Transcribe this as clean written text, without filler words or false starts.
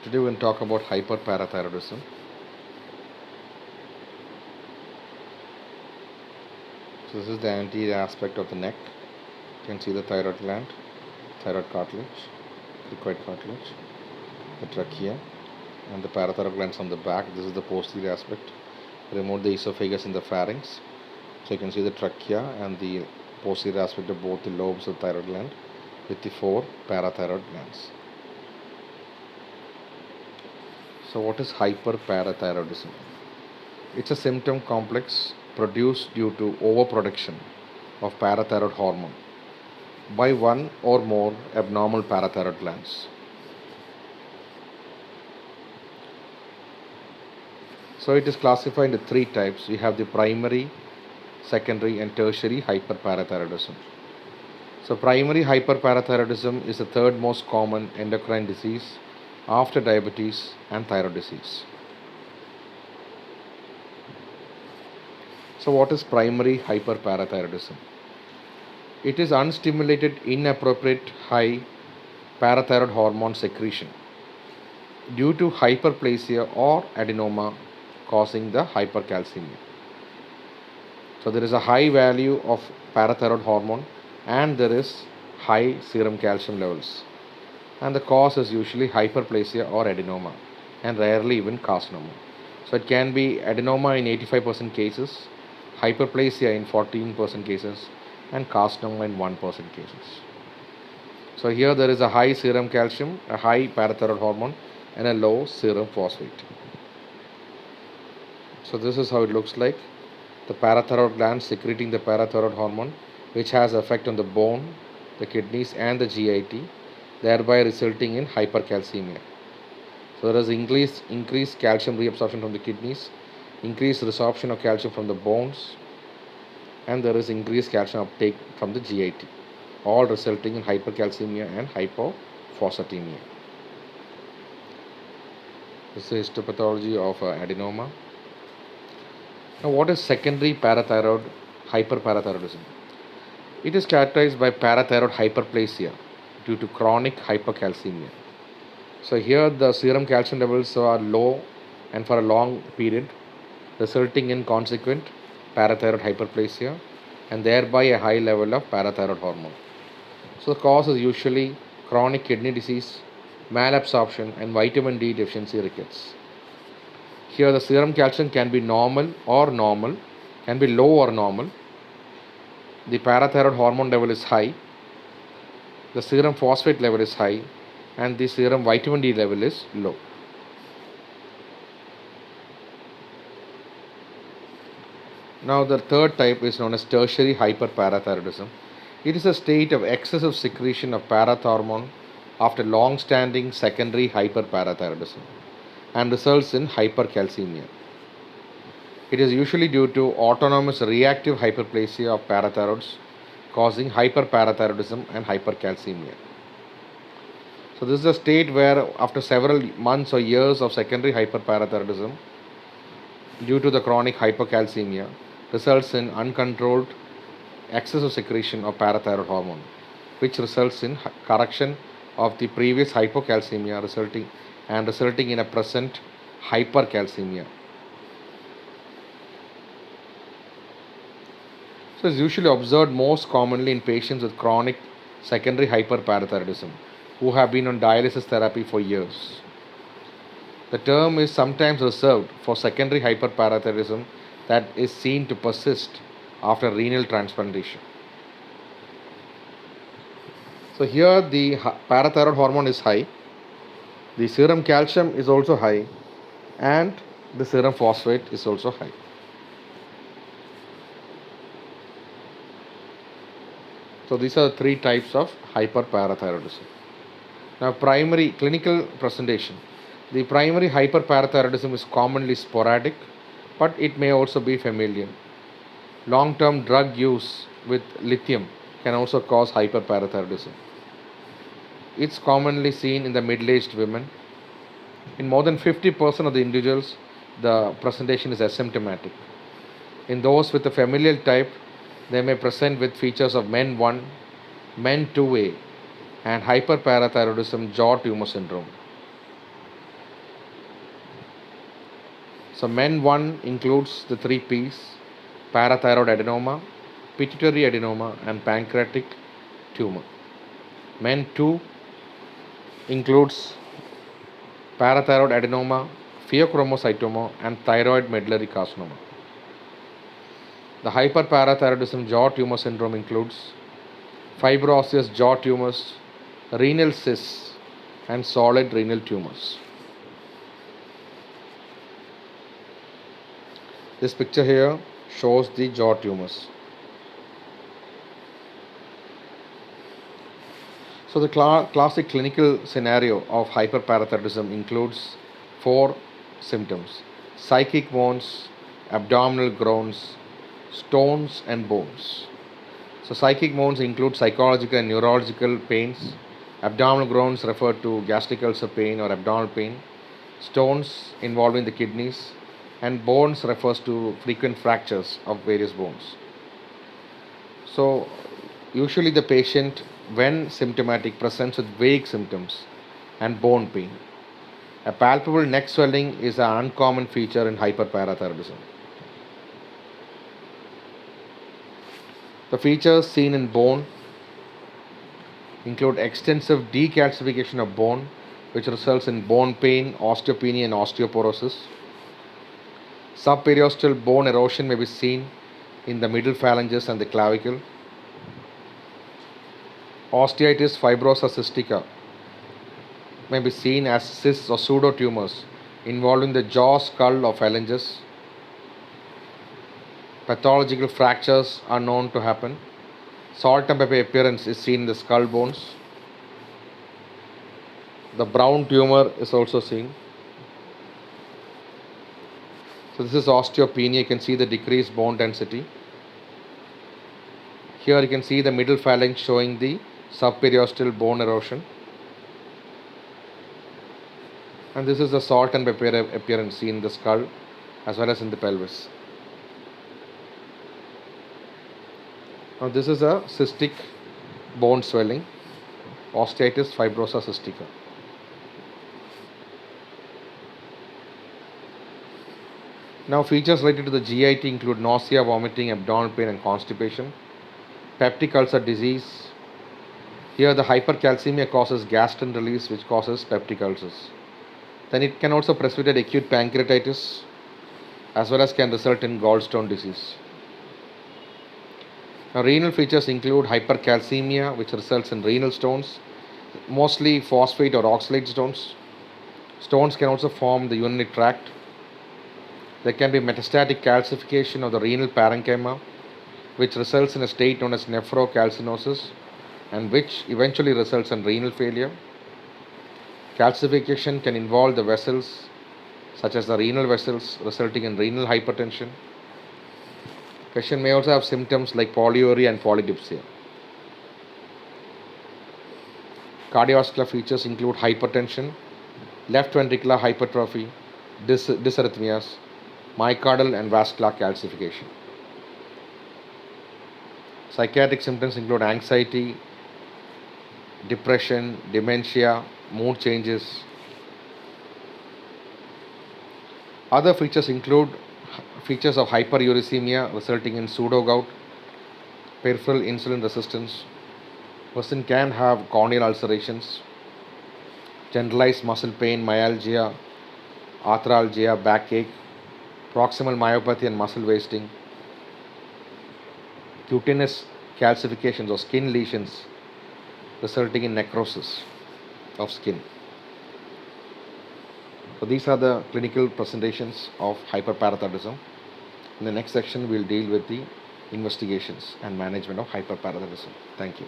Today we're going to talk about hyperparathyroidism. So this is the anterior aspect of the neck. You can see the thyroid gland, thyroid cartilage, cricoid cartilage, the trachea, and the parathyroid glands on the back. This is the posterior aspect. Remote the esophagus and the pharynx. So you can see the trachea and the posterior aspect of both the lobes of the thyroid gland with the 4 parathyroid glands. So what is hyperparathyroidism? It's a symptom complex produced due to overproduction of parathyroid hormone by one or more abnormal parathyroid glands. So it is classified into 3 types. We have the primary, secondary and tertiary hyperparathyroidism. So primary hyperparathyroidism is the third most common endocrine disease after diabetes and thyroid disease. So what is primary hyperparathyroidism? It is unstimulated inappropriate high parathyroid hormone secretion due to hyperplasia or adenoma causing the hypercalcemia. So there is a high value of parathyroid hormone and there is high serum calcium levels, and the cause is usually hyperplasia or adenoma and rarely even carcinoma. So it can be adenoma in 85% cases, hyperplasia in 14% cases, and carcinoma in 1% cases. So here there is a high serum calcium, a high parathyroid hormone, and a low serum phosphate. So this is how it looks like. The parathyroid gland secreting the parathyroid hormone, which has effect on the bone, the kidneys, and the GIT, thereby resulting in hypercalcemia. So there is increased calcium reabsorption from the kidneys, increased resorption of calcium from the bones, and there is increased calcium uptake from the GIT, all resulting in hypercalcemia and hypophosphatemia. This is histopathology of adenoma. Now, what is secondary parathyroid hyperparathyroidism? It is characterized by parathyroid hyperplasia due to chronic hypercalcemia. So here the serum calcium levels are low and for a long period, resulting in consequent parathyroid hyperplasia and thereby a high level of parathyroid hormone. So the cause is usually chronic kidney disease, malabsorption and vitamin D deficiency rickets. Here the serum calcium can be normal or normal, can be low or normal. The parathyroid hormone level is high, the serum phosphate level is high, and the serum vitamin D level is low. Now the third type is known as tertiary hyperparathyroidism. It is a state of excessive secretion of parathyroid hormone after long-standing secondary hyperparathyroidism and results in hypercalcemia. It is usually due to autonomous reactive hyperplasia of parathyroids causing hyperparathyroidism and hypercalcemia. So this is a state where after several months or years of secondary hyperparathyroidism due to the chronic hypercalcemia results in uncontrolled excessive secretion of parathyroid hormone, which results in correction of the previous hypocalcemia resulting in a present hypercalcemia. So it's usually observed most commonly in patients with chronic secondary hyperparathyroidism who have been on dialysis therapy for years. The term is sometimes reserved for secondary hyperparathyroidism that is seen to persist after renal transplantation. So here the parathyroid hormone is high, the serum calcium is also high, and the serum phosphate is also high. So these are the 3 types of hyperparathyroidism. Now primary clinical presentation. The primary hyperparathyroidism is commonly sporadic, but it may also be familial. Long-term drug use with lithium can also cause hyperparathyroidism. It's commonly seen in the middle-aged women. In more than 50% of the individuals, the presentation is asymptomatic. In those with the familial type, they may present with features of MEN1, MEN2A, and hyperparathyroidism jaw tumor syndrome. So MEN 1 includes the three P's: parathyroid adenoma, pituitary adenoma, and pancreatic tumor. MEN 2 includes parathyroid adenoma, pheochromocytoma, and thyroid medullary carcinoma. The hyperparathyroidism jaw tumor syndrome includes fibroosseous jaw tumors, renal cysts, and solid renal tumors. This picture here shows the jaw tumors. So the classic clinical scenario of hyperparathyroidism includes four symptoms: psychic moans, abdominal groans, stones, and bones. So psychic moans include psychological and neurological pains. Abdominal groans refer to gastric ulcer pain or abdominal pain. Stones involving the kidneys, and bones refers to frequent fractures of various bones. So usually the patient, when symptomatic, presents with vague symptoms and bone pain. A palpable neck swelling is an uncommon feature in hyperparathyroidism. The features seen in bone include extensive decalcification of bone, which results in bone pain, osteopenia, and osteoporosis. Subperiosteal bone erosion may be seen in the middle phalanges and the clavicle. Osteitis fibrosa cystica may be seen as cysts or pseudotumors involving the jaw, skull, or phalanges. Pathological fractures are known to happen. Salt and pepper appearance is seen in the skull bones. The brown tumor is also seen. So this is osteopenia. You can see the decreased bone density. Here you can see the middle phalanx showing the subperiosteal bone erosion. And this is the salt and pepper appearance seen in the skull as well as in the pelvis. Now this is a cystic bone swelling, osteitis fibrosa cystica. Now features related to the GIT include nausea, vomiting, abdominal pain, and constipation. Peptic ulcer disease. Here the hypercalcemia causes gastrin release, which causes peptic ulcers. Then it can also precipitate acute pancreatitis as well as can result in gallstone disease. Now, renal features include hypercalcemia, which results in renal stones, mostly phosphate or oxalate stones. Stones can also form the urinary tract. There can be metastatic calcification of the renal parenchyma, which results in a state known as nephrocalcinosis and which eventually results in renal failure. Calcification can involve the vessels, such as the renal vessels, resulting in renal hypertension. Patient may also have symptoms like polyuria and polydipsia. Cardiovascular features include hypertension, left ventricular hypertrophy, dysarrhythmias, myocardial and vascular calcification. Psychiatric symptoms include anxiety, depression, dementia, mood changes. Other features include features of hyperuricemia resulting in pseudogout, peripheral insulin resistance. Person can have corneal ulcerations, generalized muscle pain, myalgia, arthralgia, backache, proximal myopathy and muscle wasting, cutaneous calcifications or skin lesions resulting in necrosis of skin. So these are the clinical presentations of hyperparathyroidism. In the next section, we'll deal with the investigations and management of hyperparathyroidism. Thank you.